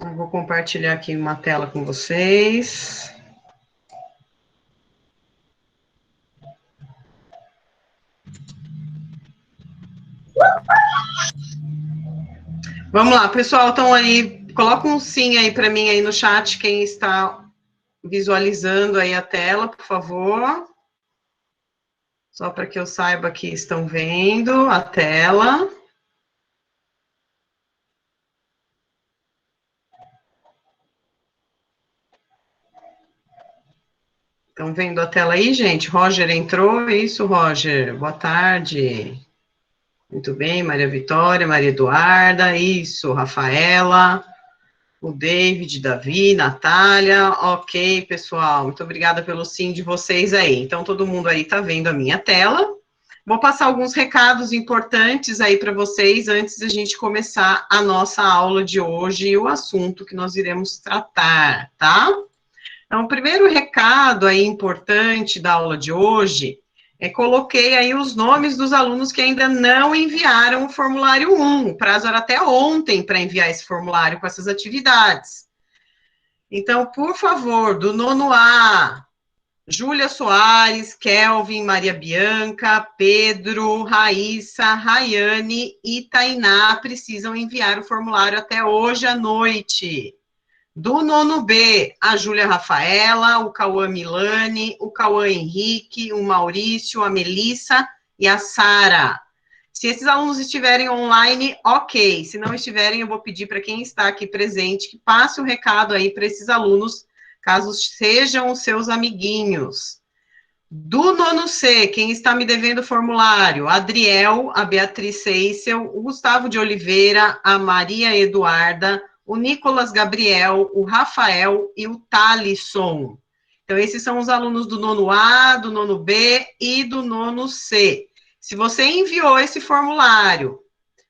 Eu vou compartilhar aqui uma tela com vocês. Vamos lá, pessoal, estão aí, coloca um sim aí para mim aí no chat, quem está visualizando aí a tela, por favor. Só para que eu saiba que estão vendo a tela. Estão vendo a tela aí, gente? Roger entrou, isso, Roger? Boa tarde. Muito bem, Maria Vitória, Maria Eduarda, isso, Rafaela, o David, Davi, Natália, ok, pessoal, muito obrigada pelo sim de vocês aí. Então, todo mundo aí está vendo a minha tela. Vou passar alguns recados importantes aí para vocês antes da gente começar a nossa aula de hoje e o assunto que nós iremos tratar, tá? Então, o primeiro recado aí importante da aula de hoje coloquei aí os nomes dos alunos que ainda não enviaram o formulário 1. O prazo era até ontem para enviar esse formulário com essas atividades. Então, por favor, do nono A, Júlia Soares, Kelvin, Maria Bianca, Pedro, Raíssa, Rayane e Tainá precisam enviar o formulário até hoje à noite. Do nono B, a Júlia Rafaela, o Cauã Milani, o Cauã Henrique, o Maurício, a Melissa e a Sara. Se esses alunos estiverem online, ok. Se não estiverem, eu vou pedir para quem está aqui presente que passe o recado aí para esses alunos, caso sejam os seus amiguinhos. Do nono C, quem está me devendo o formulário? A Adriel, a Beatriz Seissel, o Gustavo de Oliveira, a Maria Eduarda, o Nicolas Gabriel, o Rafael e o Thalisson. Então, esses são os alunos do nono A, do nono B e do nono C. Se você enviou esse formulário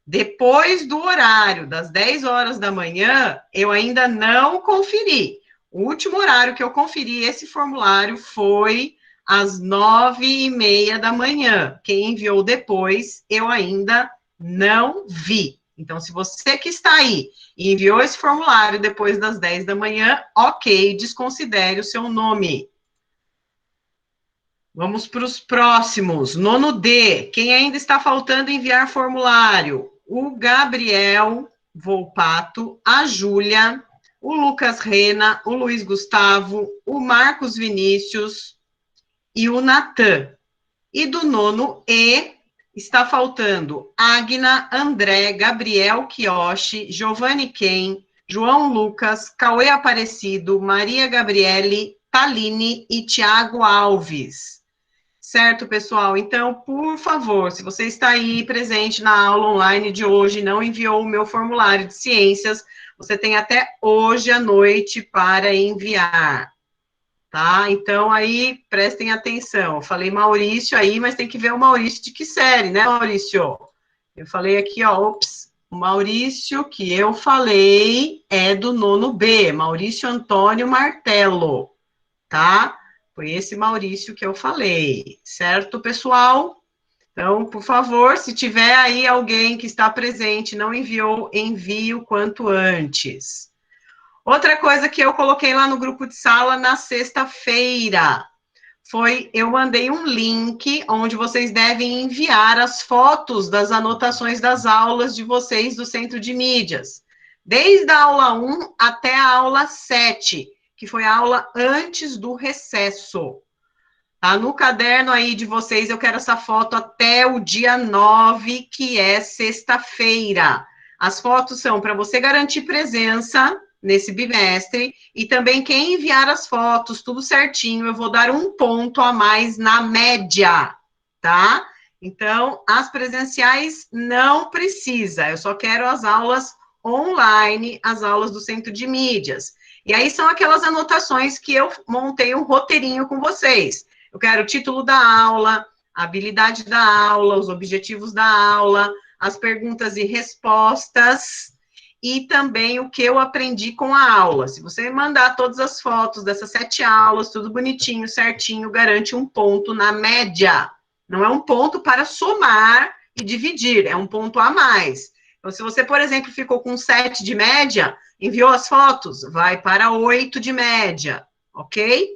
depois do horário das 10 horas da manhã, eu ainda não conferi. O último horário que eu conferi esse formulário foi às 9h30 da manhã. Quem enviou depois, eu ainda não vi. Então, se você que está aí e enviou esse formulário depois das 10 da manhã, ok, desconsidere o seu nome. Vamos para os próximos. Nono D, quem ainda está faltando enviar formulário? O Gabriel Volpato, a Júlia, o Lucas Rena, o Luiz Gustavo, o Marcos Vinícius e o Natan. E do nono E, está faltando Agna, André, Gabriel Kioshi, Giovanni Ken, João Lucas, Cauê Aparecido, Maria Gabriele, Taline e Tiago Alves. Certo, pessoal? Então, por favor, se você está aí presente na aula online de hoje e não enviou o meu formulário de ciências, você tem até hoje à noite para enviar, tá? Então, aí, prestem atenção. Eu falei Maurício aí, mas tem que ver o Maurício de que série, né, Maurício? Eu falei aqui, ó, ops, o Maurício que eu falei é do nono B, Maurício Antônio Martelo, tá? Foi esse Maurício que eu falei, certo, pessoal? Então, por favor, se tiver aí alguém que está presente, não enviou, envie o quanto antes. Outra coisa que eu coloquei lá no grupo de sala na sexta-feira foi, eu mandei um link onde vocês devem enviar as fotos das anotações das aulas de vocês do Centro de Mídias, desde a aula 1 até a aula 7, que foi a aula antes do recesso. Tá? No caderno aí de vocês, eu quero essa foto até o dia 9, que é sexta-feira. As fotos são para você garantir presença nesse bimestre, e também quem enviar as fotos, tudo certinho, eu vou dar um ponto a mais na média, tá? Então, as presenciais não precisa, eu só quero as aulas online, as aulas do Centro de Mídias. E aí são aquelas anotações que eu montei um roteirinho com vocês. Eu quero o título da aula, a habilidade da aula, os objetivos da aula, as perguntas e respostas, e também o que eu aprendi com a aula. Se você mandar todas as fotos dessas 7 aulas, tudo bonitinho, certinho, garante um ponto na média. Não é um ponto para somar e dividir, é um ponto a mais. Então, se você, por exemplo, ficou com 7 de média, enviou as fotos, vai para 8 de média, ok?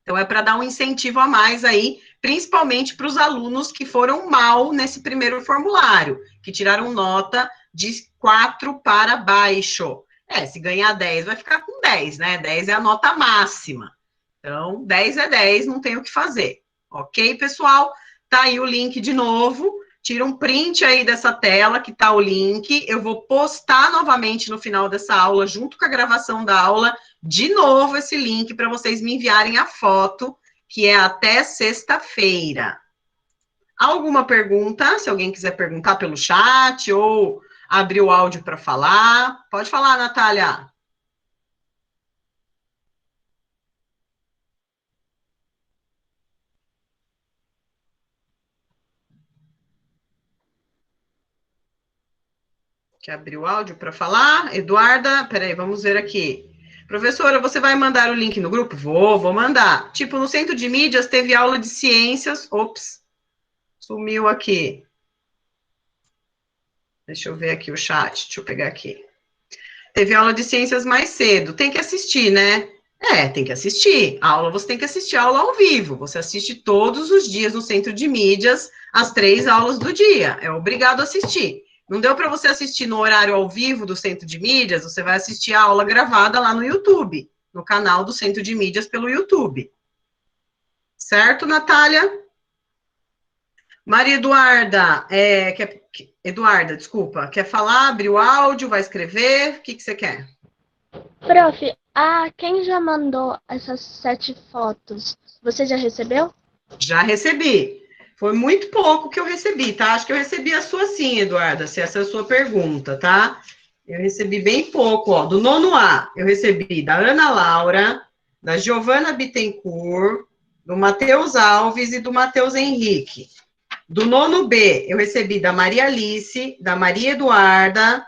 Então, é para dar um incentivo a mais aí, principalmente para os alunos que foram mal nesse primeiro formulário, que tiraram nota de 4 para baixo. Se ganhar 10, vai ficar com 10, né? 10 é a nota máxima. Então, 10 é 10, não tem o que fazer. Ok, pessoal? Tá aí o link de novo. Tira um print aí dessa tela que tá o link. Eu vou postar novamente no final dessa aula, junto com a gravação da aula, de novo esse link para vocês me enviarem a foto, que é até sexta-feira. Alguma pergunta? Se alguém quiser perguntar pelo chat ou abrir o áudio para falar. Pode falar, Natália. Quer abrir o áudio para falar? Eduarda, peraí, vamos ver aqui. Professora, você vai mandar o link no grupo? Vou mandar. Tipo, no Centro de Mídias teve aula de ciências. Ops, sumiu aqui. Deixa eu ver aqui o chat, deixa eu pegar aqui. Teve aula de ciências mais cedo. Tem que assistir, né? Tem que assistir. A aula, você tem que assistir a aula ao vivo. Você assiste todos os dias no Centro de Mídias, as 3 aulas do dia. É obrigado a assistir. Não deu para você assistir no horário ao vivo do Centro de Mídias, você vai assistir a aula gravada lá no YouTube, no canal do Centro de Mídias pelo YouTube. Certo, Natália? Maria Eduarda, Eduarda, desculpa, quer falar? Abre o áudio, vai escrever? O que você quer? Prof, quem já mandou essas 7 fotos, você já recebeu? Já recebi. Foi muito pouco que eu recebi, tá? Acho que eu recebi a sua sim, Eduarda, se essa é a sua pergunta, tá? Eu recebi bem pouco, ó. Do nono A, eu recebi da Ana Laura, da Giovana Bittencourt, do Matheus Alves e do Matheus Henrique. Do nono B, eu recebi da Maria Alice, da Maria Eduarda,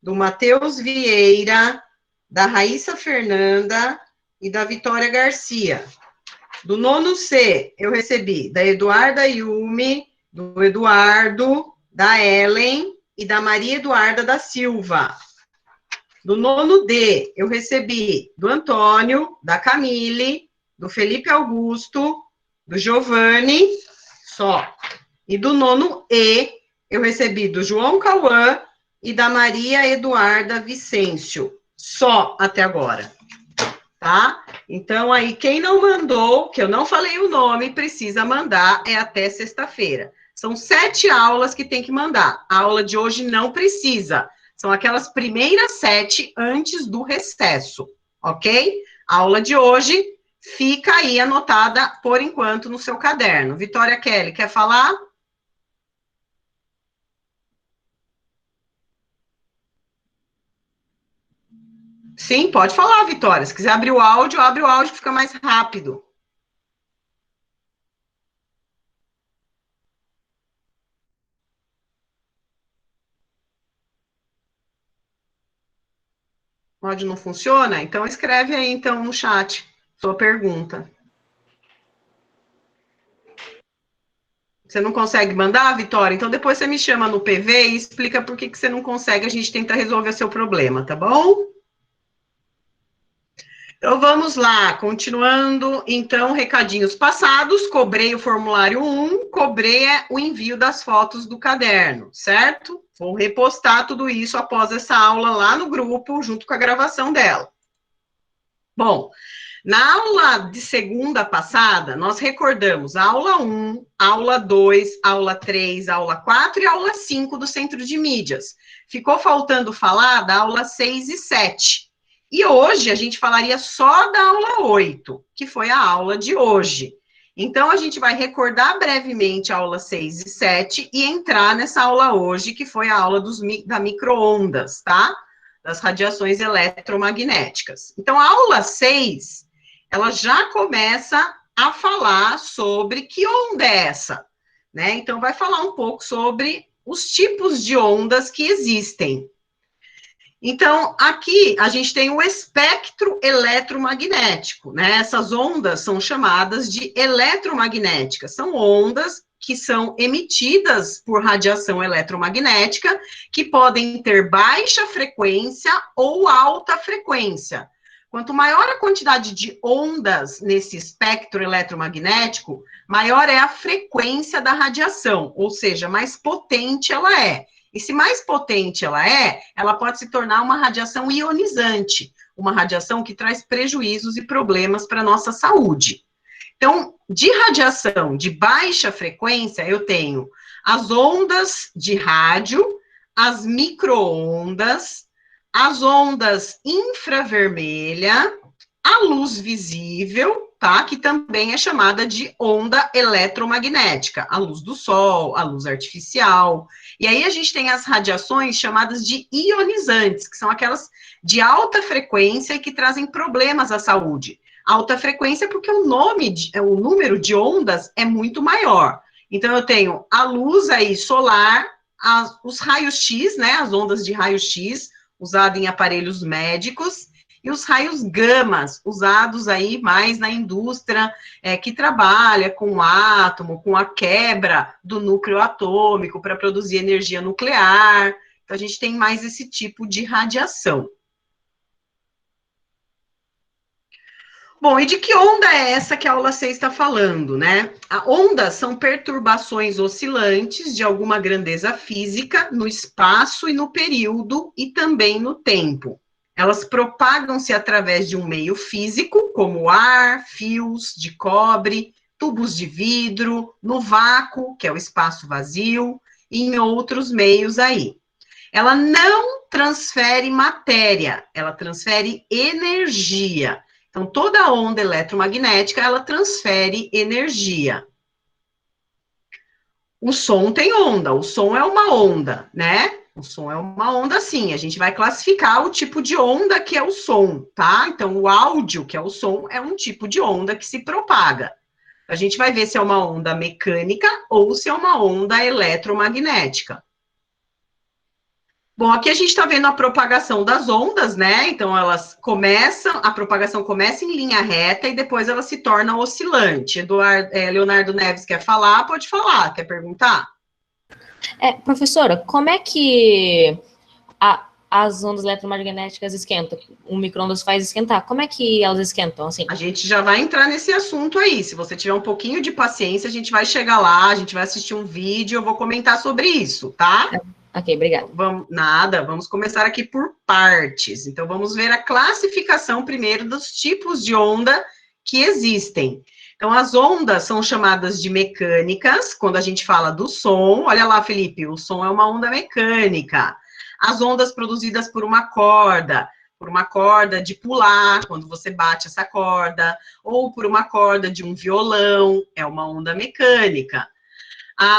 do Matheus Vieira, da Raíssa Fernanda e da Vitória Garcia. Do nono C, eu recebi da Eduarda Yumi, do Eduardo, da Ellen e da Maria Eduarda da Silva. Do nono D, eu recebi do Antônio, da Camille, do Felipe Augusto, do Giovanni, só. E do nono E, eu recebi do João Cauã e da Maria Eduarda Vicêncio, só até agora. Tá? Então, aí, quem não mandou, que eu não falei o nome, precisa mandar, é até sexta-feira. São 7 aulas que tem que mandar. A aula de hoje não precisa. São aquelas primeiras 7 antes do recesso, ok? A aula de hoje fica aí anotada, por enquanto, no seu caderno. Vitória Kelly, quer falar? Sim, pode falar, Vitória. Se quiser abrir o áudio, abre o áudio que fica mais rápido. O áudio não funciona? Então escreve aí, então, no chat, sua pergunta. Você não consegue mandar, Vitória? Então depois você me chama no PV e explica por que você não consegue, a gente tenta resolver o seu problema, tá bom? Então vamos lá, continuando, então, recadinhos passados, cobrei o formulário 1, cobrei o envio das fotos do caderno, certo? Vou repostar tudo isso após essa aula lá no grupo, junto com a gravação dela. Bom, na aula de segunda passada, nós recordamos a aula 1, aula 2, aula 3, aula 4 e aula 5 do Centro de Mídias. Ficou faltando falar da aula 6 e 7. E hoje a gente falaria só da aula 8, que foi a aula de hoje. Então, a gente vai recordar brevemente a aula 6 e 7 e entrar nessa aula hoje, que foi a aula da micro-ondas, tá? Das radiações eletromagnéticas. Então, a aula 6, ela já começa a falar sobre que onda é essa, né? Então, vai falar um pouco sobre os tipos de ondas que existem. Então, aqui a gente tem o espectro eletromagnético, né? Essas ondas são chamadas de eletromagnéticas, são ondas que são emitidas por radiação eletromagnética, que podem ter baixa frequência ou alta frequência. Quanto maior a quantidade de ondas nesse espectro eletromagnético, maior é a frequência da radiação, ou seja, mais potente ela é. E se mais potente ela pode se tornar uma radiação ionizante, uma radiação que traz prejuízos e problemas para a nossa saúde. Então, de radiação de baixa frequência, eu tenho as ondas de rádio, as micro-ondas, as ondas infravermelha, a luz visível, tá? Que também é chamada de onda eletromagnética, a luz do sol, a luz artificial. E aí a gente tem as radiações chamadas de ionizantes, que são aquelas de alta frequência e que trazem problemas à saúde. Alta frequência porque o número de ondas é muito maior. Então, eu tenho a luz aí solar, os raios-x, né? As ondas de raio-x, usado em aparelhos médicos, e os raios gamas, usados aí mais na indústria que trabalha com o átomo, com a quebra do núcleo atômico para produzir energia nuclear. Então, a gente tem mais esse tipo de radiação. Bom, e de que onda é essa que a aula 6 está falando, né? A ondas são perturbações oscilantes de alguma grandeza física no espaço e no período e também no tempo. Elas propagam-se através de um meio físico, como ar, fios de cobre, tubos de vidro, no vácuo, que é o espaço vazio, e em outros meios aí. Ela não transfere matéria, ela transfere energia. Então, toda onda eletromagnética, ela transfere energia. O som tem onda, o som é uma onda, né? O som é uma onda, sim. A gente vai classificar o tipo de onda que é o som, tá? Então, o áudio, que é o som, é um tipo de onda que se propaga. A gente vai ver se é uma onda mecânica ou se é uma onda eletromagnética. Bom, aqui a gente está vendo a propagação das ondas, né? Então, a propagação começa em linha reta e depois ela se torna oscilante. Leonardo Neves quer falar? Pode falar. Quer perguntar? Professora, como é que as ondas eletromagnéticas esquentam? O micro-ondas faz esquentar. Como é que elas esquentam, assim? A gente já vai entrar nesse assunto aí. Se você tiver um pouquinho de paciência, a gente vai chegar lá, a gente vai assistir um vídeo, eu vou comentar sobre isso, tá? Ok, obrigada. Vamos começar aqui por partes. Então, vamos ver a classificação primeiro dos tipos de onda que existem. Então, as ondas são chamadas de mecânicas, quando a gente fala do som. Olha lá, Felipe, o som é uma onda mecânica. As ondas produzidas por uma corda de pular, quando você bate essa corda, ou por uma corda de um violão, é uma onda mecânica.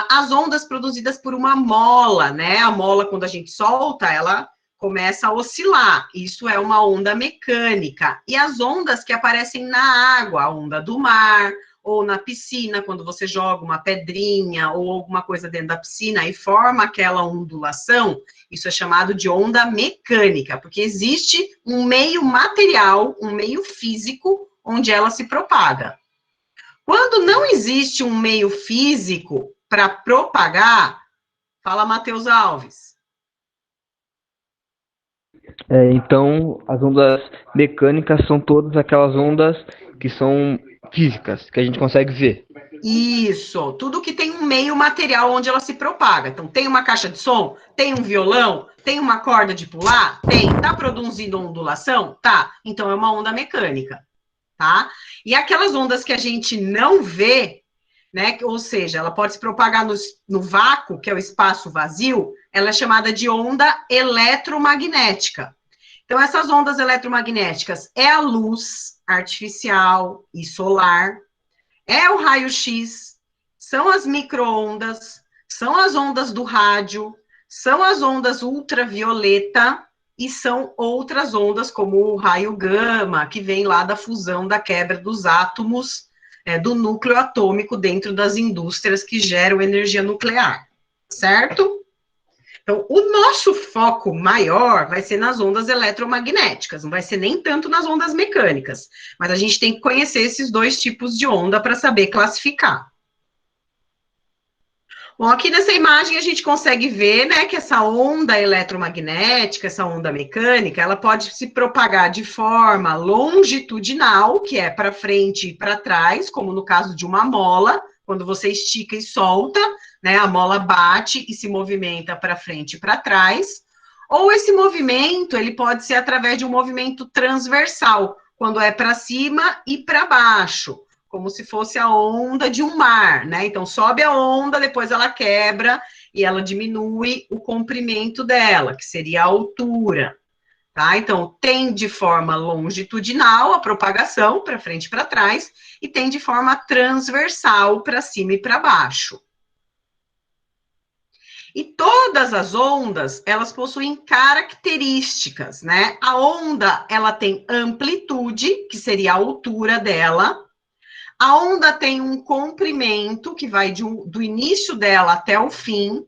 As ondas produzidas por uma mola, né? A mola, quando a gente solta, ela começa a oscilar. Isso é uma onda mecânica. E as ondas que aparecem na água, a onda do mar, ou na piscina, quando você joga uma pedrinha ou alguma coisa dentro da piscina e forma aquela ondulação, isso é chamado de onda mecânica, porque existe um meio material, um meio físico, onde ela se propaga. Quando não existe um meio físico para propagar, fala Matheus Alves. Então, as ondas mecânicas são todas aquelas ondas que são físicas, que a gente consegue ver. Isso, tudo que tem um meio material onde ela se propaga. Então, tem uma caixa de som, tem um violão, tem uma corda de pular, tem. Tá produzindo ondulação? Tá. Então, é uma onda mecânica, tá? E aquelas ondas que a gente não vê, né? Ou seja, ela pode se propagar no vácuo, que é o espaço vazio, ela é chamada de onda eletromagnética. Então, essas ondas eletromagnéticas é a luz artificial e solar, é o raio-x, são as micro-ondas, são as ondas do rádio, são as ondas ultravioleta e são outras ondas, como o raio gama, que vem lá da fusão, da quebra dos átomos, do núcleo atômico dentro das indústrias que geram energia nuclear, certo? Então, o nosso foco maior vai ser nas ondas eletromagnéticas, não vai ser nem tanto nas ondas mecânicas, mas a gente tem que conhecer esses dois tipos de onda para saber classificar. Bom, aqui nessa imagem a gente consegue ver, né, que essa onda eletromagnética, essa onda mecânica, ela pode se propagar de forma longitudinal, que é para frente e para trás, como no caso de uma mola, quando você estica e solta, né, a mola bate e se movimenta para frente e para trás. Ou esse movimento, ele pode ser através de um movimento transversal, quando é para cima e para baixo, como se fosse a onda de um mar, né? Então, sobe a onda, depois ela quebra e ela diminui o comprimento dela, que seria a altura, tá? Então, tem de forma longitudinal a propagação, para frente e para trás, e tem de forma transversal, para cima e para baixo. E todas as ondas, elas possuem características, né? A onda, ela tem amplitude, que seria a altura dela. A onda tem um comprimento, que vai do início dela até o fim.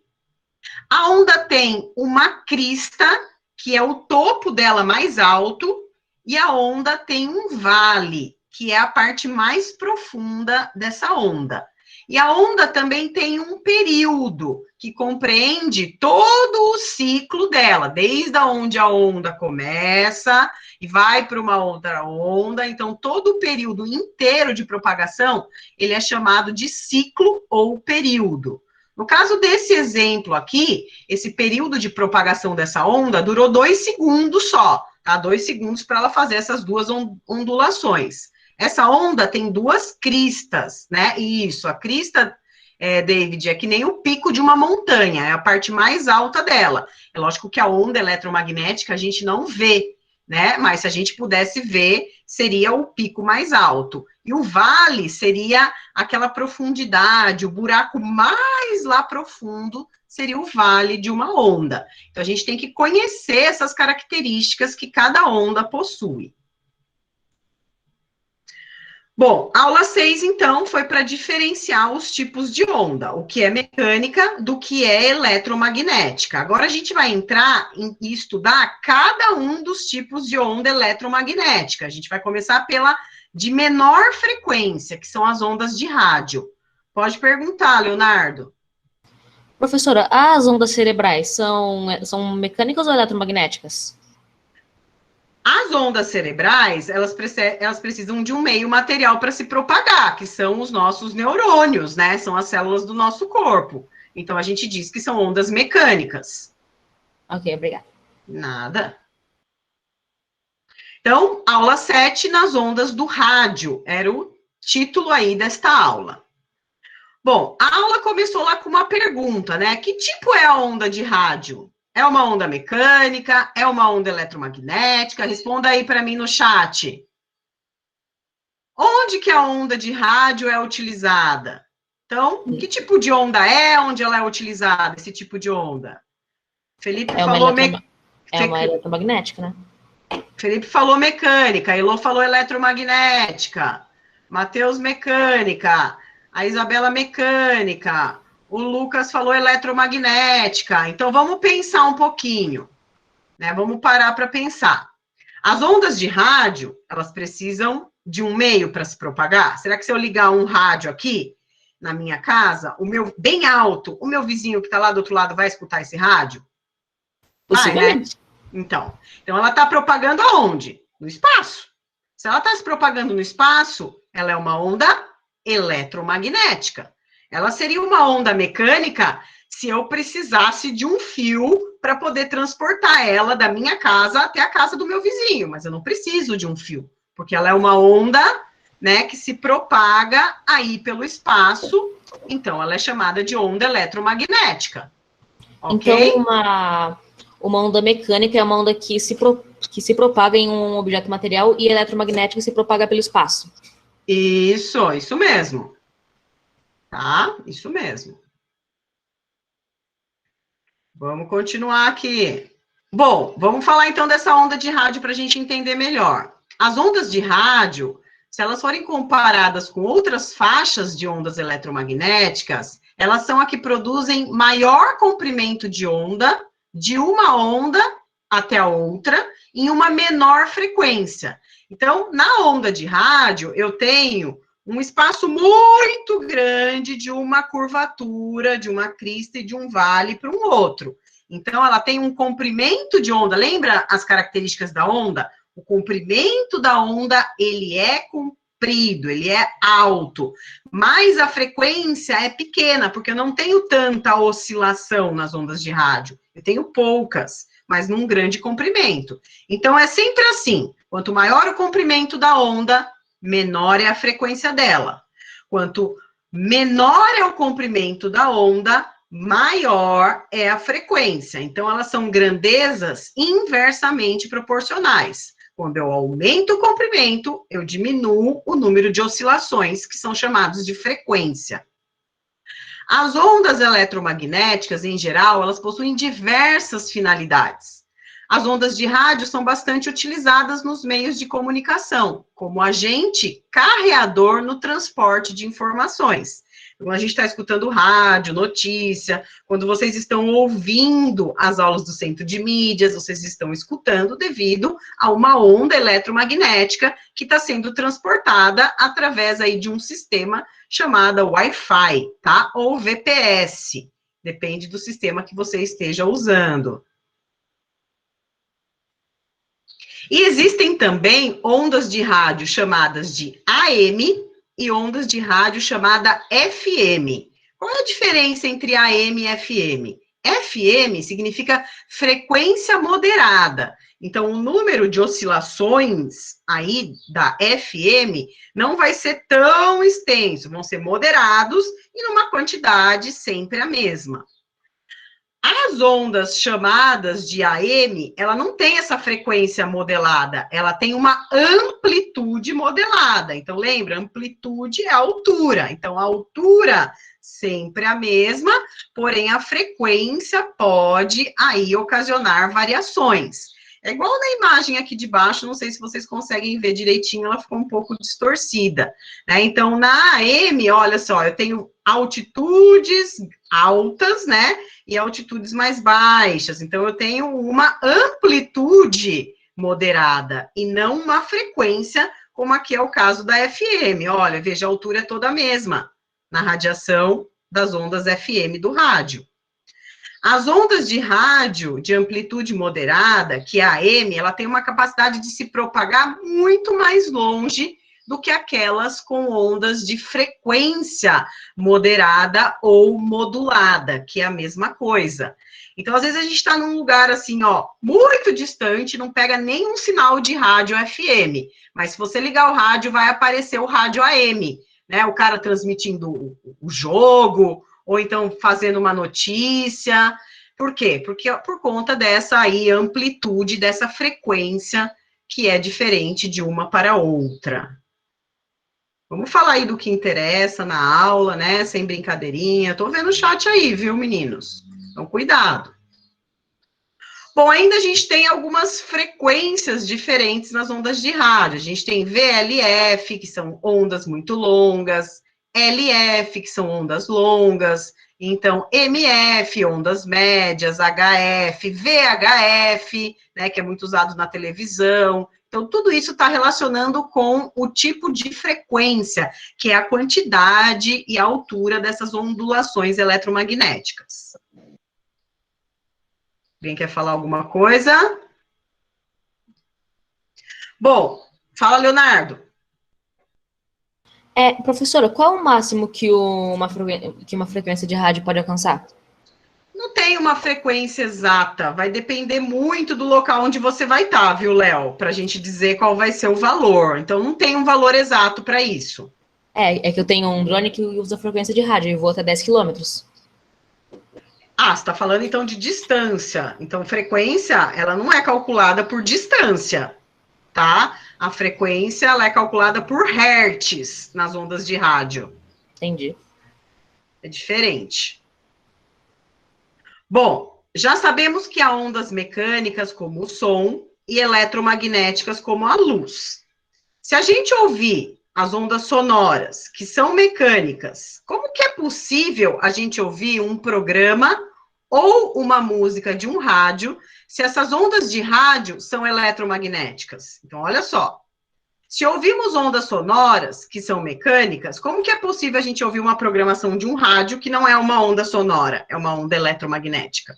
A onda tem uma crista, que é o topo dela mais alto. E a onda tem um vale, que é a parte mais profunda dessa onda. E a onda também tem um período que compreende todo o ciclo dela, desde onde a onda começa e vai para uma outra onda. Então, todo o período inteiro de propagação, ele é chamado de ciclo ou período. No caso desse exemplo aqui, esse período de propagação dessa onda durou 2 segundos só, tá? 2 segundos para ela fazer essas duas ondulações. Essa onda tem 2 cristas, né? Isso, a crista, David, é que nem o pico de uma montanha, é a parte mais alta dela. É lógico que a onda eletromagnética a gente não vê, né? Mas se a gente pudesse ver, seria o pico mais alto. E o vale seria aquela profundidade, o buraco mais lá profundo seria o vale de uma onda. Então, a gente tem que conhecer essas características que cada onda possui. Bom, aula 6, então, foi para diferenciar os tipos de onda, o que é mecânica do que é eletromagnética. Agora a gente vai entrar e estudar cada um dos tipos de onda eletromagnética. A gente vai começar pela de menor frequência, que são as ondas de rádio. Pode perguntar, Leonardo. Professora, as ondas cerebrais são mecânicas ou eletromagnéticas? As ondas cerebrais, elas precisam de um meio material para se propagar, que são os nossos neurônios, né? São as células do nosso corpo. Então, a gente diz que são ondas mecânicas. Ok, obrigada. Nada. Então, aula 7, nas ondas do rádio, era o título aí desta aula. Bom, a aula começou lá com uma pergunta, né? Que tipo é a onda de rádio? É uma onda mecânica? É uma onda eletromagnética? Responda aí para mim no chat. Onde que a onda de rádio é utilizada? Então, que tipo de onda é? Onde ela é utilizada, esse tipo de onda? Felipe falou... É uma eletromagnética, né? Felipe falou mecânica, Elô falou eletromagnética, Matheus mecânica, a Isabela mecânica, o Lucas falou eletromagnética. Então, vamos pensar um pouquinho, né? Vamos parar para pensar. As ondas de rádio, elas precisam de um meio para se propagar? Será que se eu ligar um rádio aqui na minha casa, o meu bem alto, o meu vizinho que está lá do outro lado vai escutar esse rádio? Vai, né? Então ela está propagando aonde? No espaço. Se ela está se propagando no espaço, ela é uma onda eletromagnética. Ela seria uma onda mecânica se eu precisasse de um fio para poder transportar ela da minha casa até a casa do meu vizinho, mas eu não preciso de um fio, porque ela é uma onda, né, que se propaga aí pelo espaço, então ela é chamada de onda eletromagnética. Ok? Então, uma onda mecânica é uma onda que se propaga em um objeto material e eletromagnética se propaga pelo espaço. Isso mesmo. Tá? Isso mesmo. Vamos continuar aqui. Bom, vamos falar então dessa onda de rádio para a gente entender melhor. As ondas de rádio, se elas forem comparadas com outras faixas de ondas eletromagnéticas, elas são a que produzem maior comprimento de onda, de uma onda até a outra, em uma menor frequência. Então, na onda de rádio, eu tenho um espaço muito grande de uma curvatura, de uma crista e de um vale para um outro. Então, ela tem um comprimento de onda. Lembra as características da onda? O comprimento da onda, ele é comprido, ele é alto, mas a frequência é pequena, porque eu não tenho tanta oscilação nas ondas de rádio. Eu tenho poucas, mas num grande comprimento. Então, é sempre assim. Quanto maior o comprimento da onda, menor é a frequência dela. Quanto menor é o comprimento da onda, maior é a frequência. Então, elas são grandezas inversamente proporcionais. Quando eu aumento o comprimento, eu diminuo o número de oscilações, que são chamados de frequência. As ondas eletromagnéticas, em geral, elas possuem diversas finalidades. As ondas de rádio são bastante utilizadas nos meios de comunicação, como agente carreador no transporte de informações. Então, a gente está escutando rádio, notícia, quando vocês estão ouvindo as aulas do Centro de Mídias, vocês estão escutando devido a uma onda eletromagnética que está sendo transportada através aí de um sistema chamado Wi-Fi, tá? Ou VPS, depende do sistema que você esteja usando. E existem também ondas de rádio chamadas de AM e ondas de rádio chamada FM. Qual é a diferença entre AM e FM? FM significa frequência moderada. Então, o número de oscilações aí da FM não vai ser tão extenso, vão ser moderados e numa quantidade sempre a mesma. As ondas chamadas de AM, ela não tem essa frequência modelada, ela tem uma amplitude modelada. Então, lembra, amplitude é a altura. Então, a altura sempre a mesma, porém a frequência pode aí ocasionar variações. É igual na imagem aqui de baixo, não sei se vocês conseguem ver direitinho, ela ficou um pouco distorcida, né? Então, na AM, olha só, eu tenho altitudes altas, né? E altitudes mais baixas. Então, eu tenho uma amplitude moderada e não uma frequência, como aqui é o caso da FM. Olha, veja, a altura é toda a mesma na radiação das ondas FM do rádio. As ondas de rádio de amplitude moderada, que é a AM, ela tem uma capacidade de se propagar muito mais longe do que aquelas com ondas de frequência moderada ou modulada, que é a mesma coisa. Então, às vezes, a gente está num lugar assim, ó, muito distante, não pega nenhum sinal de rádio FM, mas se você ligar o rádio, vai aparecer o rádio AM, né? O cara transmitindo o jogo, ou então fazendo uma notícia. Por quê? Porque por conta dessa aí amplitude, dessa frequência que é diferente de uma para outra. Vamos falar aí do que interessa na aula, né? Sem brincadeirinha. Tô vendo o chat aí, viu, meninos? Então, cuidado. Bom, ainda a gente tem algumas frequências diferentes nas ondas de rádio. A gente tem VLF, que são ondas muito longas, LF, que são ondas longas, então MF, ondas médias, HF, VHF, né, que é muito usado na televisão. Então, tudo isso está relacionando com o tipo de frequência, que é a quantidade e a altura dessas ondulações eletromagnéticas. Alguém quer falar alguma coisa? Bom, fala, Leonardo. Professora, qual é o máximo que uma frequência de rádio pode alcançar? Não tem uma frequência exata, vai depender muito do local onde você vai estar, viu, Léo? Para a gente dizer qual vai ser o valor. Então, não tem um valor exato para isso. É que eu tenho um drone que usa frequência de rádio e voa até 10 quilômetros. Ah, você está falando então de distância. Então, frequência, ela não é calculada por distância, tá? A frequência, ela é calculada por hertz nas ondas de rádio. Entendi. É diferente. Bom, já sabemos que há ondas mecânicas, como o som, e eletromagnéticas, como a luz. Se a gente ouvir as ondas sonoras, que são mecânicas, como que é possível a gente ouvir um programa ou uma música de um rádio, se essas ondas de rádio são eletromagnéticas? Então, olha só. Se ouvimos ondas sonoras, que são mecânicas, como que é possível a gente ouvir uma programação de um rádio que não é uma onda sonora, é uma onda eletromagnética?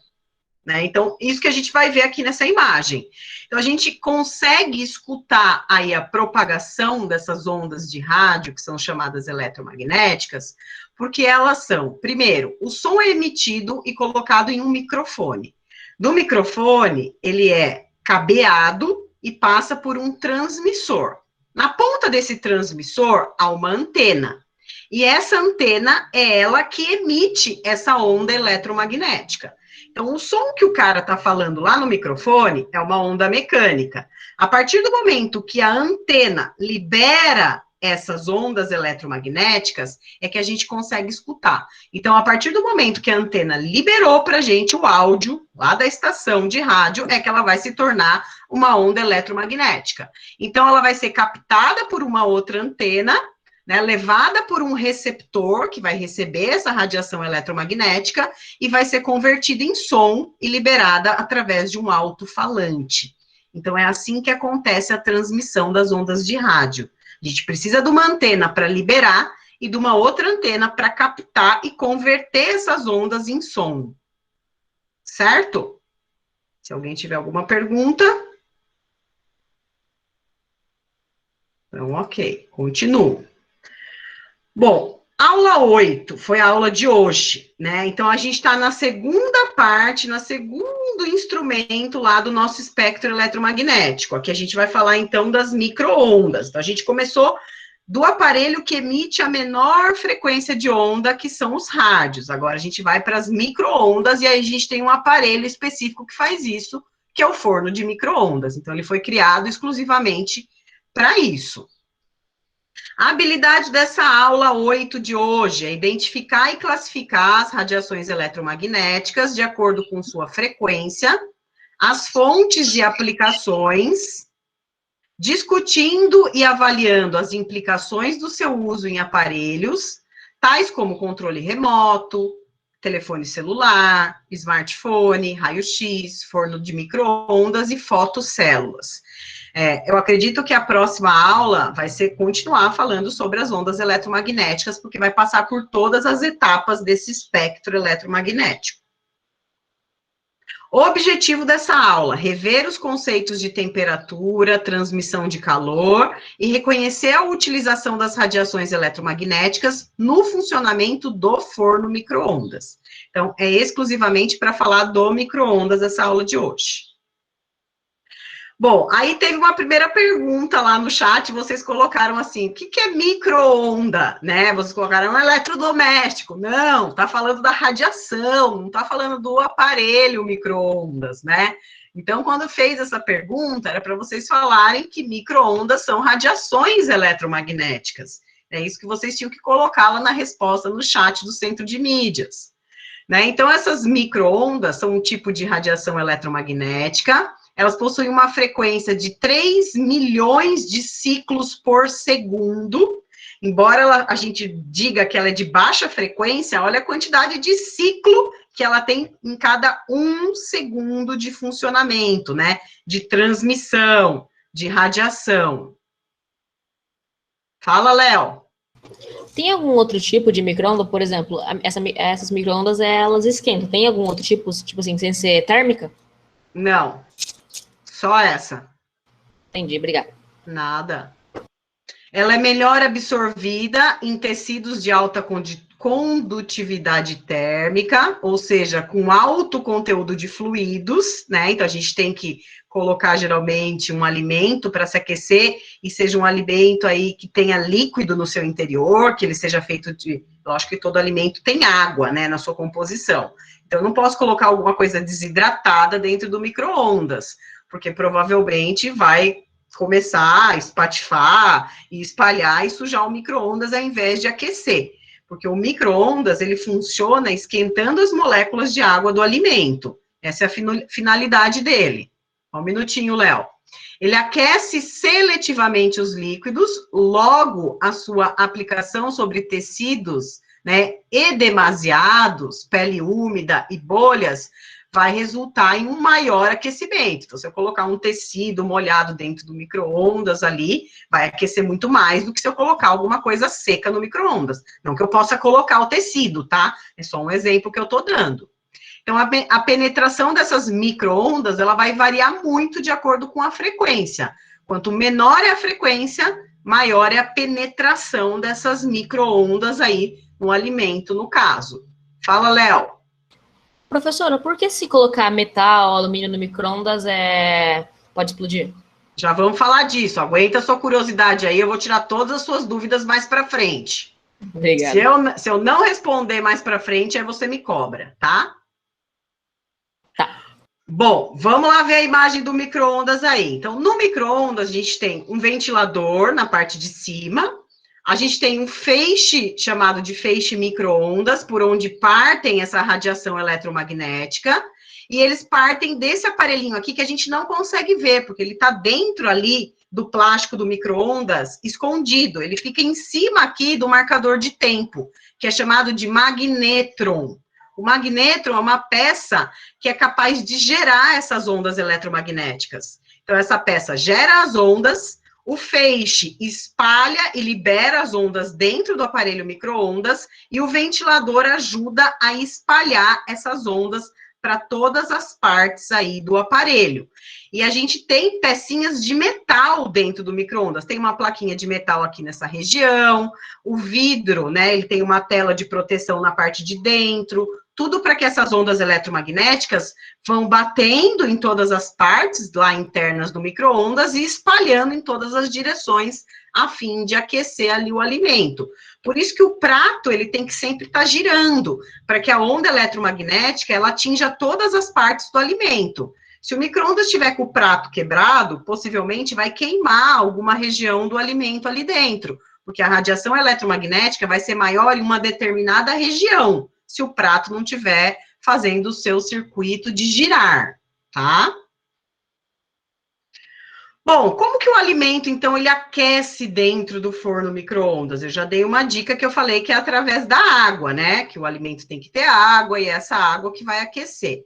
Né? Então, isso que a gente vai ver aqui nessa imagem. Então, a gente consegue escutar aí a propagação dessas ondas de rádio, que são chamadas eletromagnéticas, porque elas são, primeiro, o som é emitido e colocado em um microfone. Do microfone, ele é cabeado e passa por um transmissor. Na ponta desse transmissor, há uma antena. E essa antena é ela que emite essa onda eletromagnética. Então, o som que o cara está falando lá no microfone é uma onda mecânica. A partir do momento que a antena libera essas ondas eletromagnéticas, é que a gente consegue escutar. Então, a partir do momento que a antena liberou para a gente o áudio lá da estação de rádio, é que ela vai se tornar uma onda eletromagnética. Então, ela vai ser captada por uma outra antena, né, levada por um receptor que vai receber essa radiação eletromagnética e vai ser convertida em som e liberada através de um alto-falante. Então, é assim que acontece a transmissão das ondas de rádio. A gente precisa de uma antena para liberar e de uma outra antena para captar e converter essas ondas em som. Certo? Se alguém tiver alguma pergunta. Então, ok. Continuo. Bom, aula 8 foi a aula de hoje, né? Então, a gente está na segunda parte, no segundo instrumento lá do nosso espectro eletromagnético. Aqui a gente vai falar, então, das micro-ondas. Então, a gente começou do aparelho que emite a menor frequência de onda, que são os rádios. Agora, a gente vai para as micro-ondas, e aí a gente tem um aparelho específico que faz isso, que é o forno de micro-ondas. Então, ele foi criado exclusivamente para isso. A habilidade dessa aula 8 de hoje é identificar e classificar as radiações eletromagnéticas de acordo com sua frequência, as fontes e aplicações, discutindo e avaliando as implicações do seu uso em aparelhos, tais como controle remoto, telefone celular, smartphone, raio-x, forno de micro-ondas e fotocélulas. Eu acredito que a próxima aula vai ser continuar falando sobre as ondas eletromagnéticas, porque vai passar por todas as etapas desse espectro eletromagnético. O objetivo dessa aula, rever os conceitos de temperatura, transmissão de calor e reconhecer a utilização das radiações eletromagnéticas no funcionamento do forno micro-ondas. Então, é exclusivamente para falar do micro-ondas essa aula de hoje. Bom, aí teve uma primeira pergunta lá no chat, vocês colocaram assim, o que é micro-onda, né? Vocês colocaram um eletrodoméstico. Não, tá falando da radiação, não tá falando do aparelho micro-ondas, né? Então, quando fez essa pergunta, era para vocês falarem que micro-ondas são radiações eletromagnéticas. É isso que vocês tinham que colocar lá na resposta no chat do Centro de Mídias. Né? Então, essas micro-ondas são um tipo de radiação eletromagnética. Elas possuem uma frequência de 3 milhões de ciclos por segundo. Embora a gente diga que ela é de baixa frequência, olha a quantidade de ciclo que ela tem em cada 1 segundo de funcionamento, né? De transmissão, de radiação. Fala, Léo. Tem algum outro tipo de micro-onda, por exemplo, essas micro-ondas, elas esquentam. Tem algum outro tipo assim, sem ser térmica? Não. Só essa. Entendi, obrigada. Nada. Ela é melhor absorvida em tecidos de alta condutividade térmica, ou seja, com alto conteúdo de fluidos, né? Então, a gente tem que colocar, geralmente, um alimento para se aquecer, e seja um alimento aí que tenha líquido no seu interior, que ele seja feito de... Lógico que todo alimento tem água, né, na sua composição. Então, eu não posso colocar alguma coisa desidratada dentro do micro-ondas, porque provavelmente vai começar a espatifar e espalhar e sujar o micro-ondas ao invés de aquecer. Porque o micro-ondas, ele funciona esquentando as moléculas de água do alimento. Essa é a finalidade dele. Um minutinho, Léo. Ele aquece seletivamente os líquidos, logo a sua aplicação sobre tecidos, né, edemasiados, pele úmida e bolhas, vai resultar em um maior aquecimento. Então, se eu colocar um tecido molhado dentro do micro-ondas ali, vai aquecer muito mais do que se eu colocar alguma coisa seca no micro-ondas. Não que eu possa colocar o tecido, tá? É só um exemplo que eu tô dando. Então, a penetração dessas micro-ondas, ela vai variar muito de acordo com a frequência. Quanto menor é a frequência, maior é a penetração dessas micro-ondas aí no alimento, no caso. Fala, Léo. Professora, por que se colocar metal, alumínio no micro-ondas pode explodir? Já vamos falar disso. Aguenta a sua curiosidade aí, eu vou tirar todas as suas dúvidas mais para frente. Obrigada. Se eu não responder mais para frente, aí você me cobra, tá? Tá. Bom, vamos lá ver a imagem do micro-ondas aí. Então, no micro-ondas, a gente tem um ventilador na parte de cima, a gente tem um feixe chamado de feixe micro-ondas, por onde partem essa radiação eletromagnética, e eles partem desse aparelhinho aqui que a gente não consegue ver, porque ele está dentro ali do plástico do micro-ondas, escondido. Ele fica em cima aqui do marcador de tempo, que é chamado de magnetron. O magnetron é uma peça que é capaz de gerar essas ondas eletromagnéticas. Então, essa peça gera as ondas, o feixe espalha e libera as ondas dentro do aparelho micro-ondas, e o ventilador ajuda a espalhar essas ondas para todas as partes aí do aparelho. E a gente tem pecinhas de metal dentro do micro-ondas. Tem uma plaquinha de metal aqui nessa região, o vidro, né, ele tem uma tela de proteção na parte de dentro, tudo para que essas ondas eletromagnéticas vão batendo em todas as partes lá internas do micro-ondas e espalhando em todas as direções a fim de aquecer ali o alimento. Por isso que o prato, ele tem que sempre estar girando, para que a onda eletromagnética, ela atinja todas as partes do alimento. Se o micro-ondas estiver com o prato quebrado, possivelmente vai queimar alguma região do alimento ali dentro, porque a radiação eletromagnética vai ser maior em uma determinada região, se o prato não estiver fazendo o seu circuito de girar, tá? Bom, como que o alimento, então, ele aquece dentro do forno micro-ondas? Eu já dei uma dica que eu falei que é através da água, né? Que o alimento tem que ter água e é essa água que vai aquecer.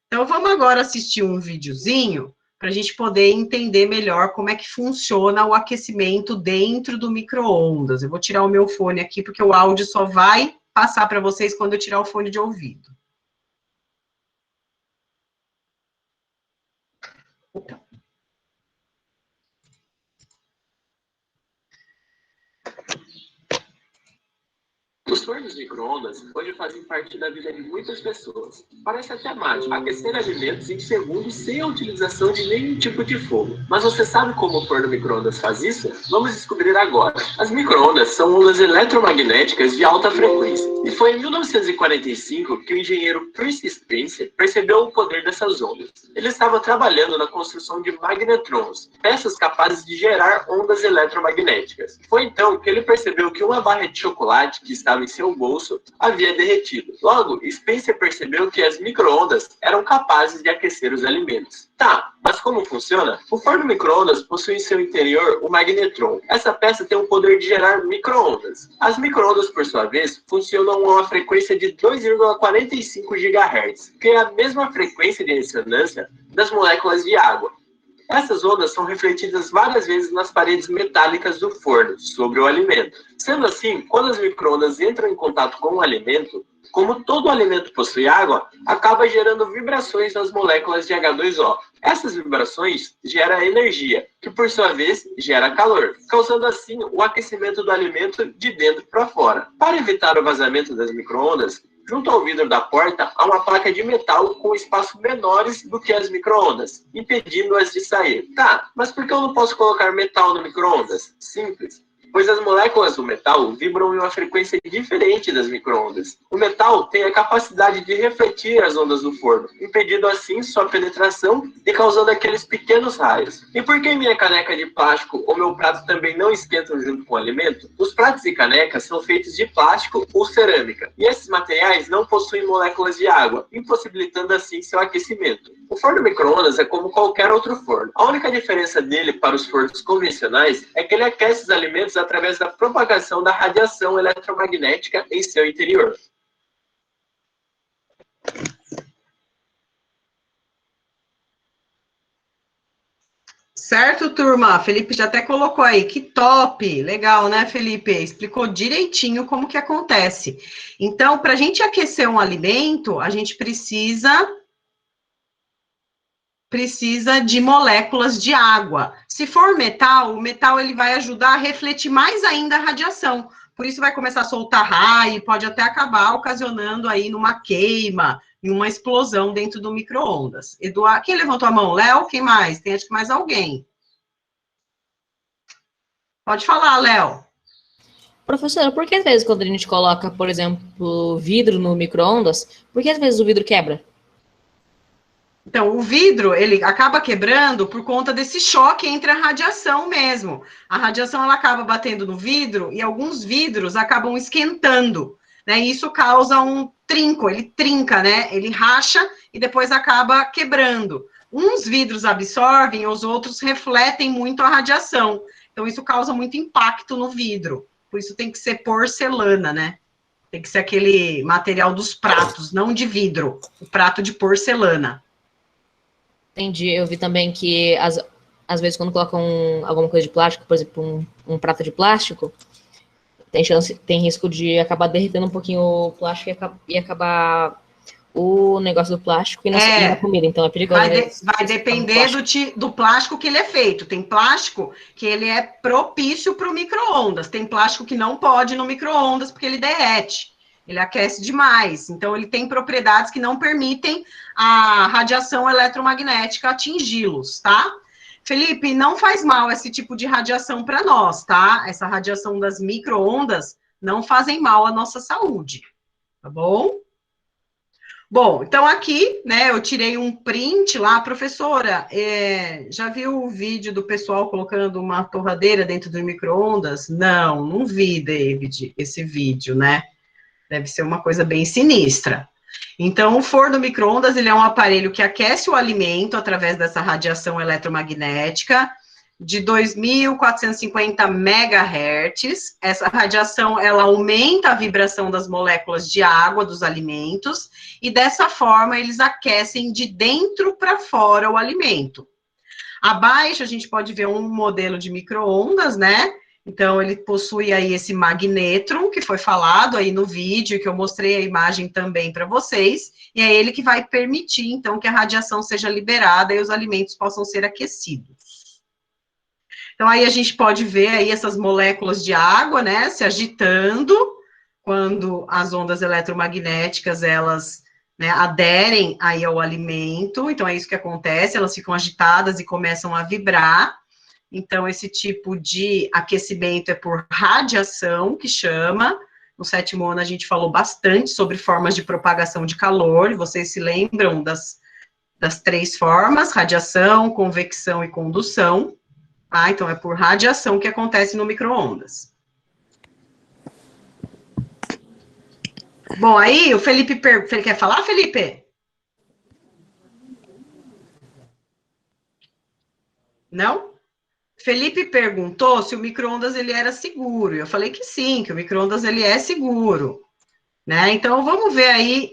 Então, vamos agora assistir um videozinho para a gente poder entender melhor como é que funciona o aquecimento dentro do micro-ondas. Eu vou tirar o meu fone aqui, porque o áudio só vai passar para vocês quando eu tirar o fone de ouvido. Opa. Os fornos micro-ondas hoje fazem parte da vida de muitas pessoas. Parece até mágico aquecer alimentos em segundos sem a utilização de nenhum tipo de fogo. Mas você sabe como o forno micro-ondas faz isso? Vamos descobrir agora. As micro-ondas são ondas eletromagnéticas de alta frequência. E foi em 1945 que o engenheiro Percy Spencer percebeu o poder dessas ondas. Ele estava trabalhando na construção de magnetrons, peças capazes de gerar ondas eletromagnéticas. Foi então que ele percebeu que uma barra de chocolate que estava em seu bolso havia derretido. Logo, Spencer percebeu que as micro-ondas eram capazes de aquecer os alimentos. Tá, mas como funciona? O forno micro-ondas possui em seu interior o magnetron. Essa peça tem o poder de gerar micro-ondas. As micro-ondas, por sua vez, funcionam a uma frequência de 2,45 GHz, que é a mesma frequência de ressonância das moléculas de água. Essas ondas são refletidas várias vezes nas paredes metálicas do forno, sobre o alimento. Sendo assim, quando as micro-ondas entram em contato com o alimento, como todo alimento possui água, acaba gerando vibrações nas moléculas de H2O. Essas vibrações geram energia, que por sua vez gera calor, causando assim o aquecimento do alimento de dentro para fora. Para evitar o vazamento das micro-ondas, junto ao vidro da porta há uma placa de metal com espaços menores do que as micro-ondas, impedindo-as de sair. Tá, mas por que eu não posso colocar metal no micro-ondas? Simples. Pois as moléculas do metal vibram em uma frequência diferente das micro-ondas. O metal tem a capacidade de refletir as ondas do forno, impedindo assim sua penetração e causando aqueles pequenos raios. E por que minha caneca de plástico ou meu prato também não esquentam junto com o alimento? Os pratos e canecas são feitos de plástico ou cerâmica, e esses materiais não possuem moléculas de água, impossibilitando assim seu aquecimento. O forno micro-ondas é como qualquer outro forno. A única diferença dele para os fornos convencionais é que ele aquece os alimentos através da propagação da radiação eletromagnética em seu interior. Certo, turma? Felipe já até colocou aí, que top! Legal, né, Felipe? Explicou direitinho como que acontece. Então, para a gente aquecer um alimento, a gente precisa de moléculas de água. Se for metal, o metal ele vai ajudar a refletir mais ainda a radiação. Por isso vai começar a soltar raio e pode até acabar ocasionando aí numa queima, em uma explosão dentro do micro-ondas. Eduardo, quem levantou a mão? Léo? Quem mais? Tem acho que mais alguém. Pode falar, Léo. Professora, por que às vezes quando a gente coloca, por exemplo, vidro no micro-ondas, por que às vezes o vidro quebra? Então, o vidro, ele acaba quebrando por conta desse choque entre a radiação mesmo. A radiação, ela acaba batendo no vidro e alguns vidros acabam esquentando, né? E isso causa um trinco, ele trinca, né? Ele racha e depois acaba quebrando. Uns vidros absorvem, os outros refletem muito a radiação. Então, isso causa muito impacto no vidro. Por isso tem que ser porcelana, né? Tem que ser aquele material dos pratos, não de vidro, o prato de porcelana. Entendi. Eu vi também que às vezes quando colocam alguma coisa de plástico, por exemplo, um prato de plástico, tem risco de acabar derretendo um pouquinho o plástico e acabar o negócio do plástico e na comida. Então é perigoso. Vai depender do plástico que ele é feito. Tem plástico que ele é propício para o micro-ondas. Tem plástico que não pode no micro-ondas porque ele derrete. Ele aquece demais. Então, ele tem propriedades que não permitem a radiação eletromagnética atingi-los, tá? Felipe, não faz mal esse tipo de radiação para nós, tá? Essa radiação das micro-ondas não fazem mal à nossa saúde, tá bom? Bom, então aqui, né, eu tirei um print lá, professora, já viu o vídeo do pessoal colocando uma torradeira dentro do micro-ondas? Não vi, David, esse vídeo, né? Deve ser uma coisa bem sinistra. Então, o forno micro-ondas, ele é um aparelho que aquece o alimento através dessa radiação eletromagnética de 2.450 MHz. Essa radiação, ela aumenta a vibração das moléculas de água dos alimentos e, dessa forma, eles aquecem de dentro para fora o alimento. Abaixo, a gente pode ver um modelo de micro-ondas, né? Então, ele possui aí esse magnetron, que foi falado aí no vídeo, que eu mostrei a imagem também para vocês, e é ele que vai permitir, então, que a radiação seja liberada e os alimentos possam ser aquecidos. Então, aí a gente pode ver aí essas moléculas de água, né, se agitando, quando as ondas eletromagnéticas, elas, né, aderem aí ao alimento, então é isso que acontece, elas ficam agitadas e começam a vibrar. Então, esse tipo de aquecimento é por radiação, que chama. No 7º ano, a gente falou bastante sobre formas de propagação de calor. Vocês se lembram das 3 formas? Radiação, convecção e condução. Ah, então, é por radiação que acontece no micro-ondas. Bom, aí o Felipe quer falar, Felipe? Não? Felipe perguntou se o micro-ondas ele era seguro. Eu falei que sim, que o micro-ondas ele é seguro, né? Então vamos ver aí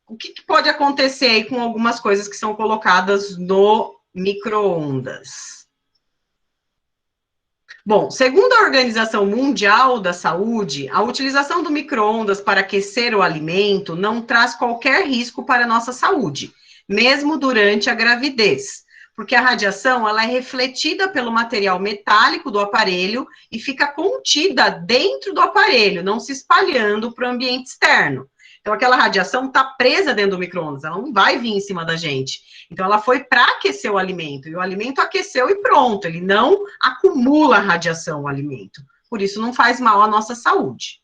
o que pode acontecer aí com algumas coisas que são colocadas no micro-ondas. Bom, segundo a Organização Mundial da Saúde, a utilização do micro-ondas para aquecer o alimento não traz qualquer risco para a nossa saúde, mesmo durante a gravidez. Porque a radiação, ela é refletida pelo material metálico do aparelho e fica contida dentro do aparelho, não se espalhando para o ambiente externo. Então, aquela radiação está presa dentro do micro-ondas, ela não vai vir em cima da gente. Então, ela foi para aquecer o alimento, e o alimento aqueceu e pronto, ele não acumula radiação, o alimento. Por isso, não faz mal à nossa saúde.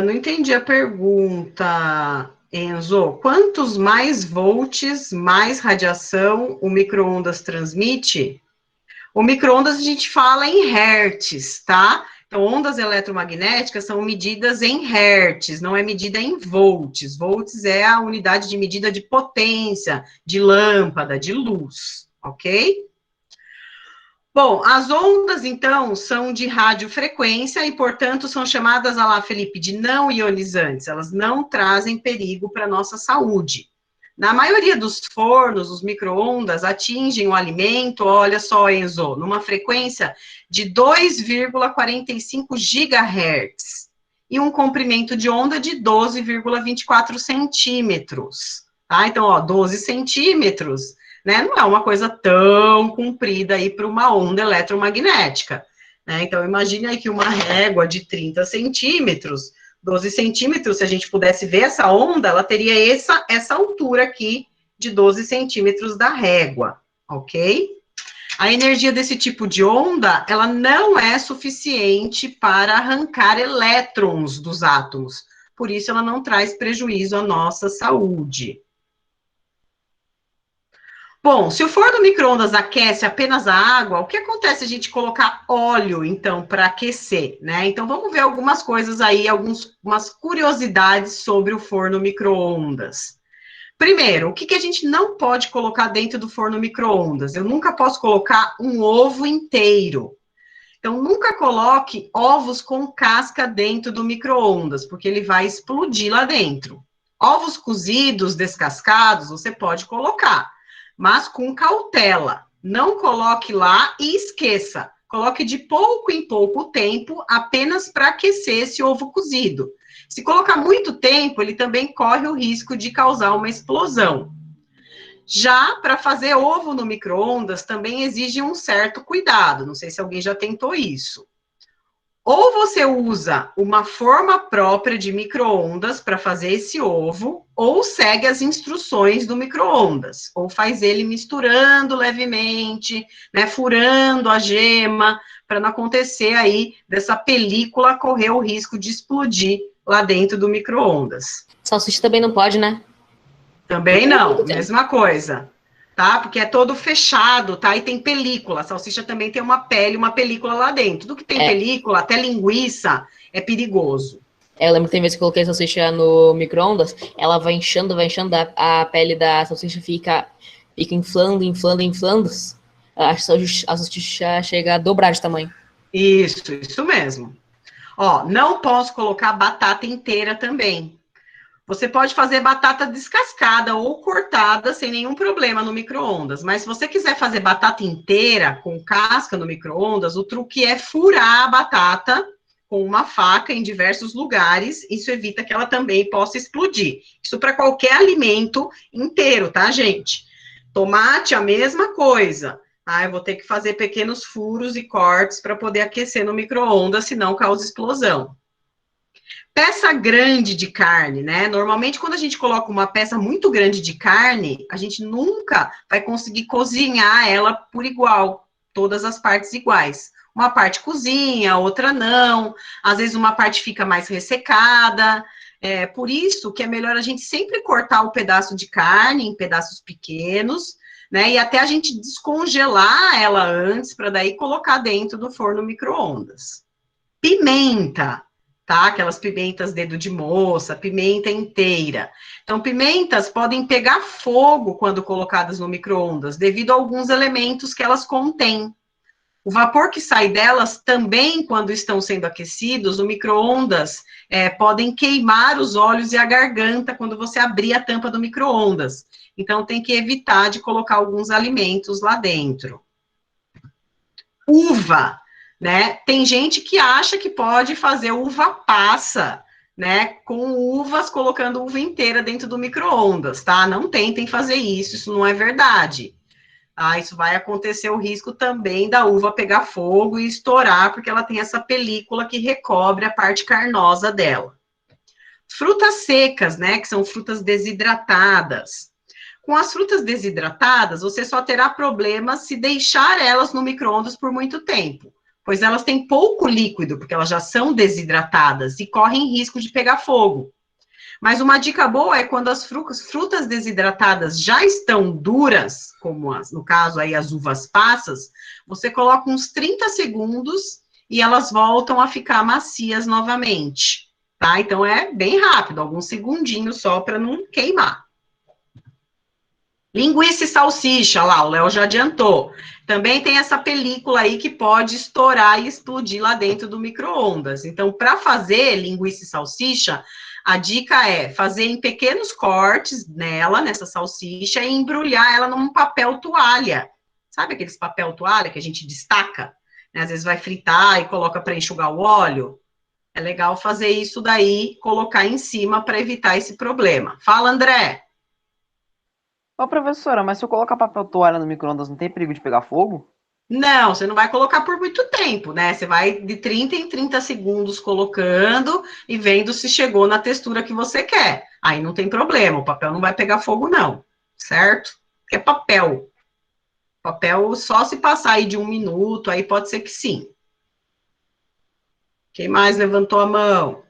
Não entendi a pergunta, Enzo. Quantos mais volts, mais radiação o micro-ondas transmite? O micro-ondas a gente fala em hertz, tá? Então, ondas eletromagnéticas são medidas em hertz, não é medida em volts. Volts é a unidade de medida de potência, de lâmpada, de luz, ok? Bom, as ondas, então, são de radiofrequência e, portanto, são chamadas, olha lá, Felipe, de não ionizantes. Elas não trazem perigo para a nossa saúde. Na maioria dos fornos, os micro-ondas atingem o alimento, olha só, Enzo, numa frequência de 2,45 GHz e um comprimento de onda de 12,24 centímetros. Tá? Então, ó, 12 centímetros, né? Não é uma coisa tão comprida aí para uma onda eletromagnética, né? Então, imagine aí que uma régua de 30 centímetros, 12 centímetros, se a gente pudesse ver essa onda, ela teria essa altura aqui de 12 centímetros da régua, ok? A energia desse tipo de onda, ela não é suficiente para arrancar elétrons dos átomos, por isso ela não traz prejuízo à nossa saúde. Bom, se o forno micro-ondas aquece apenas a água, o que acontece se a gente colocar óleo, então, para aquecer, né? Então, vamos ver algumas coisas aí, algumas curiosidades sobre o forno micro-ondas. Primeiro, o que a gente não pode colocar dentro do forno micro-ondas? Eu nunca posso colocar um ovo inteiro. Então, nunca coloque ovos com casca dentro do micro-ondas, porque ele vai explodir lá dentro. Ovos cozidos, descascados, você pode colocar, mas com cautela. Não coloque lá e esqueça. Coloque de pouco em pouco tempo, apenas para aquecer esse ovo cozido. Se colocar muito tempo, ele também corre o risco de causar uma explosão. Já para fazer ovo no micro-ondas, também exige um certo cuidado. Não sei se alguém já tentou isso. Ou você usa uma forma própria de micro-ondas para fazer esse ovo, ou segue as instruções do micro-ondas, ou faz ele misturando levemente, né, furando a gema, para não acontecer aí dessa película correr o risco de explodir lá dentro do micro-ondas. Salsicha também não pode, né? Também não, mesma coisa, tá? Porque é todo fechado, tá? E tem película. A salsicha também tem uma pele, uma película lá dentro. Tudo que tem película, até linguiça, é perigoso. Eu lembro que tem vezes que eu coloquei salsicha no micro-ondas, ela vai inchando, a pele da salsicha fica inflando. A salsicha chega a dobrar de tamanho. Isso mesmo. Ó, não posso colocar batata inteira também. Você pode fazer batata descascada ou cortada sem nenhum problema no micro-ondas, mas se você quiser fazer batata inteira com casca no micro-ondas, o truque é furar a batata com uma faca em diversos lugares, isso evita que ela também possa explodir. Isso para qualquer alimento inteiro, tá, gente? Tomate, a mesma coisa. Eu vou ter que fazer pequenos furos e cortes para poder aquecer no micro-ondas, senão causa explosão. Peça grande de carne, né? Normalmente, quando a gente coloca uma peça muito grande de carne, a gente nunca vai conseguir cozinhar ela por igual, todas as partes iguais. Uma parte cozinha, outra não. Às vezes, uma parte fica mais ressecada. Por isso que é melhor a gente sempre cortar o pedaço de carne em pedaços pequenos, né? E até a gente descongelar ela antes, para daí colocar dentro do forno micro-ondas. Pimenta. Tá? Aquelas pimentas dedo de moça, pimenta inteira. Então, pimentas podem pegar fogo quando colocadas no micro-ondas, devido a alguns elementos que elas contêm. O vapor que sai delas também, quando estão sendo aquecidos, o micro-ondas podem queimar os olhos e a garganta quando você abrir a tampa do micro-ondas. Então, tem que evitar de colocar alguns alimentos lá dentro. Uva. Né? Tem gente que acha que pode fazer uva passa, né? Com uvas, colocando uva inteira dentro do micro-ondas, tá? Não tentem fazer isso não é verdade. Isso vai acontecer o risco também da uva pegar fogo e estourar, porque ela tem essa película que recobre a parte carnosa dela. Frutas secas, né? Que são frutas desidratadas. Com as frutas desidratadas, você só terá problemas se deixar elas no micro-ondas por muito tempo, pois elas têm pouco líquido, porque elas já são desidratadas e correm risco de pegar fogo. Mas uma dica boa é quando as frutas desidratadas já estão duras, como no caso aí as uvas passas, você coloca uns 30 segundos e elas voltam a ficar macias novamente, tá? Então é bem rápido, alguns segundinhos só para não queimar. Linguiça e salsicha, lá, o Léo já adiantou. Também tem essa película aí que pode estourar e explodir lá dentro do micro-ondas. Então, para fazer linguiça e salsicha, a dica é fazer em pequenos cortes nessa salsicha, e embrulhar ela num papel toalha. Sabe aqueles papel toalha que a gente destaca? Né? Às vezes vai fritar e coloca para enxugar o óleo. É legal fazer isso daí, colocar em cima para evitar esse problema. Fala, André. Ô, professora, mas se eu colocar papel toalha no micro-ondas, não tem perigo de pegar fogo? Não, você não vai colocar por muito tempo, né? Você vai de 30 em 30 segundos colocando e vendo se chegou na textura que você quer. Aí não tem problema, o papel não vai pegar fogo, não, certo? Porque é papel. Papel só se passar aí de 1 minuto, aí pode ser que sim. Quem mais levantou a mão?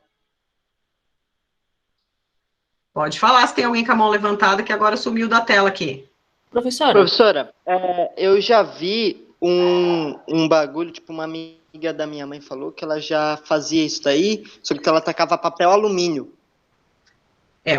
Pode falar se tem alguém com a mão levantada que agora sumiu da tela aqui. Professora, Professora, eu já vi um bagulho, tipo, uma amiga da minha mãe falou que ela já fazia isso daí, só que ela tacava papel alumínio.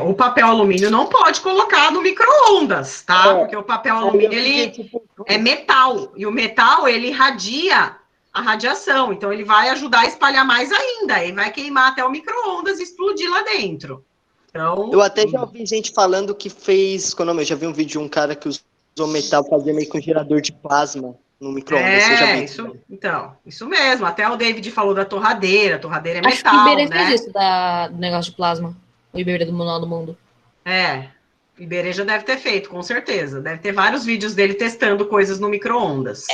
O papel alumínio não pode colocar no micro-ondas, tá? Porque o papel alumínio, ele é metal, e o metal, ele irradia a radiação, então ele vai ajudar a espalhar mais ainda, e vai queimar até o micro-ondas e explodir lá dentro. Então, Eu até já ouvi gente falando que fez, eu já vi um vídeo de um cara que usou metal pra fazer meio que um gerador de plasma no micro-ondas, você já viu isso? Então, isso mesmo, até o David falou da torradeira, a torradeira é acho que o metal, Iberê né? fez isso do negócio de plasma. O Iberê do Manual do Mundo. O Iberê já deve ter feito, com certeza. Deve ter vários vídeos dele testando coisas no micro-ondas.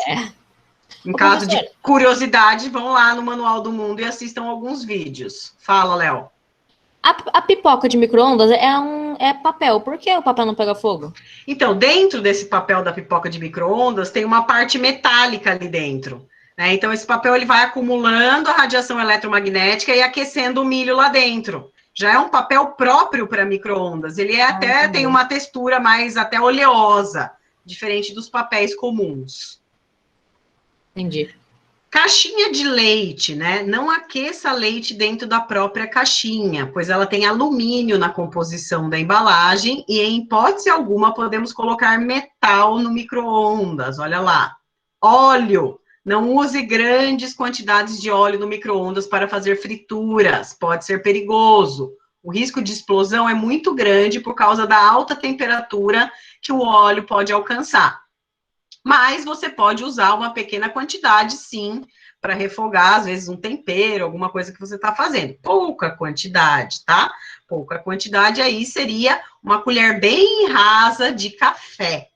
Em caso de curiosidade, vão lá no Manual do Mundo e assistam alguns vídeos. Fala, Léo. A pipoca de micro-ondas é papel. Por que o papel não pega fogo? Então, dentro desse papel da pipoca de micro-ondas, tem uma parte metálica ali dentro. Né? Então, esse papel ele vai acumulando a radiação eletromagnética e aquecendo o milho lá dentro. Já é um papel próprio para micro-ondas. Ele tem uma textura mais até oleosa, diferente dos papéis comuns. Entendi. Caixinha de leite, né? Não aqueça leite dentro da própria caixinha, pois ela tem alumínio na composição da embalagem e, em hipótese alguma, podemos colocar metal no micro-ondas. Olha lá. Óleo. Não use grandes quantidades de óleo no micro-ondas para fazer frituras. Pode ser perigoso. O risco de explosão é muito grande por causa da alta temperatura que o óleo pode alcançar. Mas você pode usar uma pequena quantidade, sim, para refogar, às vezes, um tempero, alguma coisa que você está fazendo. Pouca quantidade, tá? Pouca quantidade aí seria uma colher bem rasa de café.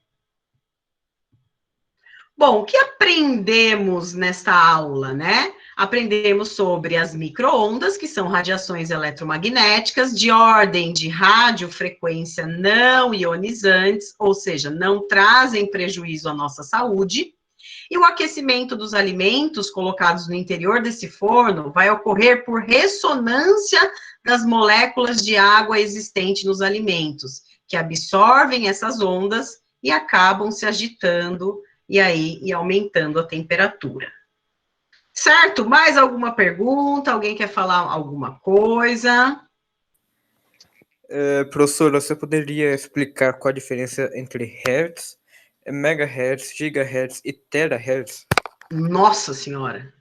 Bom, o que aprendemos nesta aula, né? Aprendemos sobre as micro-ondas, que são radiações eletromagnéticas de ordem de radiofrequência não ionizantes, ou seja, não trazem prejuízo à nossa saúde. E o aquecimento dos alimentos colocados no interior desse forno vai ocorrer por ressonância das moléculas de água existentes nos alimentos, que absorvem essas ondas e acabam se agitando e aumentando a temperatura. Certo? Mais alguma pergunta? Alguém quer falar alguma coisa? Professora, você poderia explicar qual a diferença entre hertz, megahertz, gigahertz e terahertz? Nossa Senhora!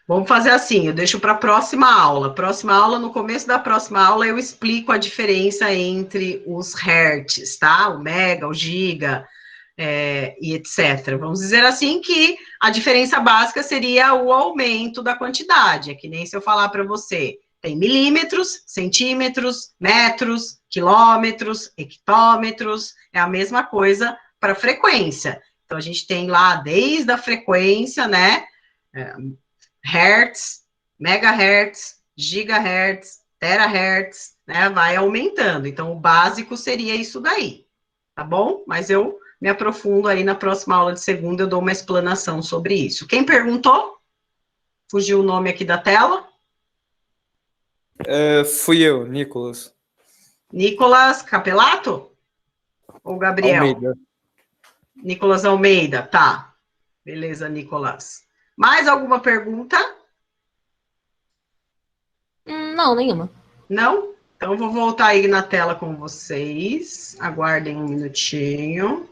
Vamos fazer assim, eu deixo para a próxima aula. Próxima aula, no começo da próxima aula, eu explico a diferença entre os hertz, tá? O mega, o giga, e etc. Vamos dizer assim que a diferença básica seria o aumento da quantidade. É que nem se eu falar para você, tem milímetros, centímetros, metros, quilômetros, hectômetros, é a mesma coisa para frequência. Então, a gente tem lá, desde a frequência, né, hertz, megahertz, gigahertz, terahertz, né, vai aumentando. Então, o básico seria isso daí, tá bom? Mas eu me aprofundo aí na próxima aula de segunda, eu dou uma explanação sobre isso. Quem perguntou? Fugiu o nome aqui da tela? Fui eu, Nicolas. Nicolas Capelato? Ou Gabriel? Almeida. Nicolas Almeida, tá. Beleza, Nicolas. Mais alguma pergunta? Não, nenhuma. Não? Então, eu vou voltar aí na tela com vocês. Aguardem um minutinho.